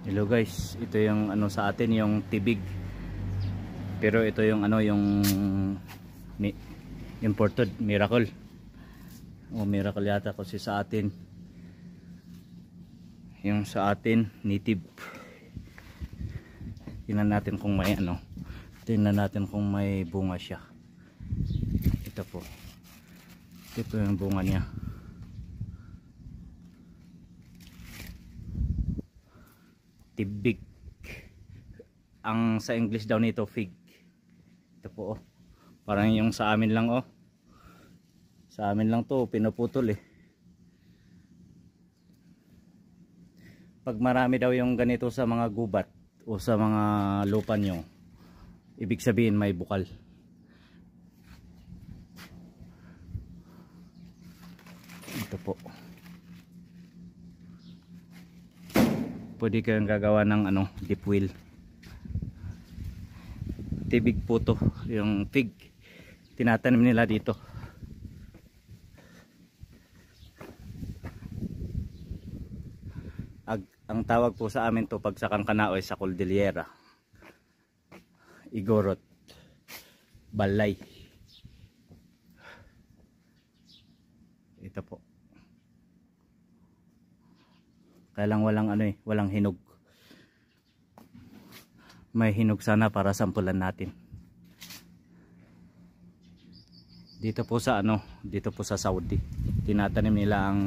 Hello guys, ito yung ano sa atin, yung tibig. Pero ito yung ano, yung imported miracle. O miracle yata kasi sa atin. Yung sa atin native. Tingnan natin kung may ano. Tingnan natin kung may bunga siya. Ito po. Ito yung bunga niya. Tibig. Ang sa English daw nito fig. Ito po oh. Parang yung sa amin lang oh. Sa amin lang to pinuputol eh. Pag marami daw yung ganito sa mga gubat o sa mga lupa nyo, ibig sabihin may bukal. Ito po. Pwede kayong gagawa ng ano, deep well. Tibig po to, yung fig. Tinatanim nila dito. Ang tawag po sa amin to pag sa Kangkanaoy sa Cordillera, Igorot, Balay. Ito po. Kaya lang walang ano eh, walang hinog. May hinog sana para sampulan natin. Dito po sa ano, dito po sa Saudi. Tinatanim nila ang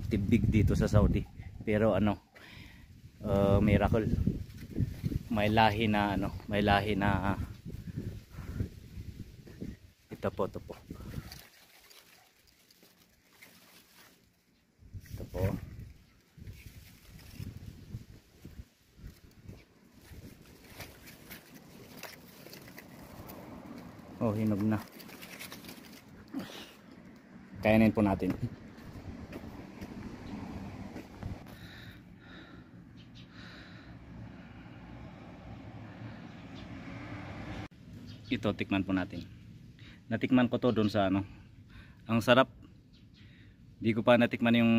tibig dito sa Saudi. Pero ano, miracle. May lahi na ano, may lahi na ito po, ito po. Ito po. Oh, hinog na. Kainin po natin. Ito, tikman po natin. Natikman ko to doon sa ano. Ang sarap. Di ko pa natikman yung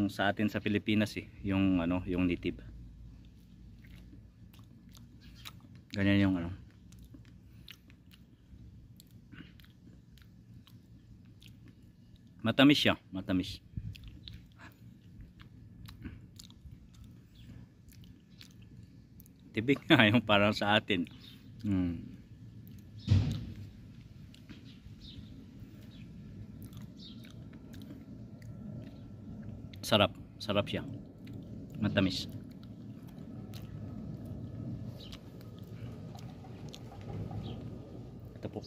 sa atin sa Pilipinas eh. Yung ano, yung native. Ganyan yung ano. Matamis siya, matamis. Tibig nga yung parang sa atin. Sarap, sarap siya. Matamis. Ito po.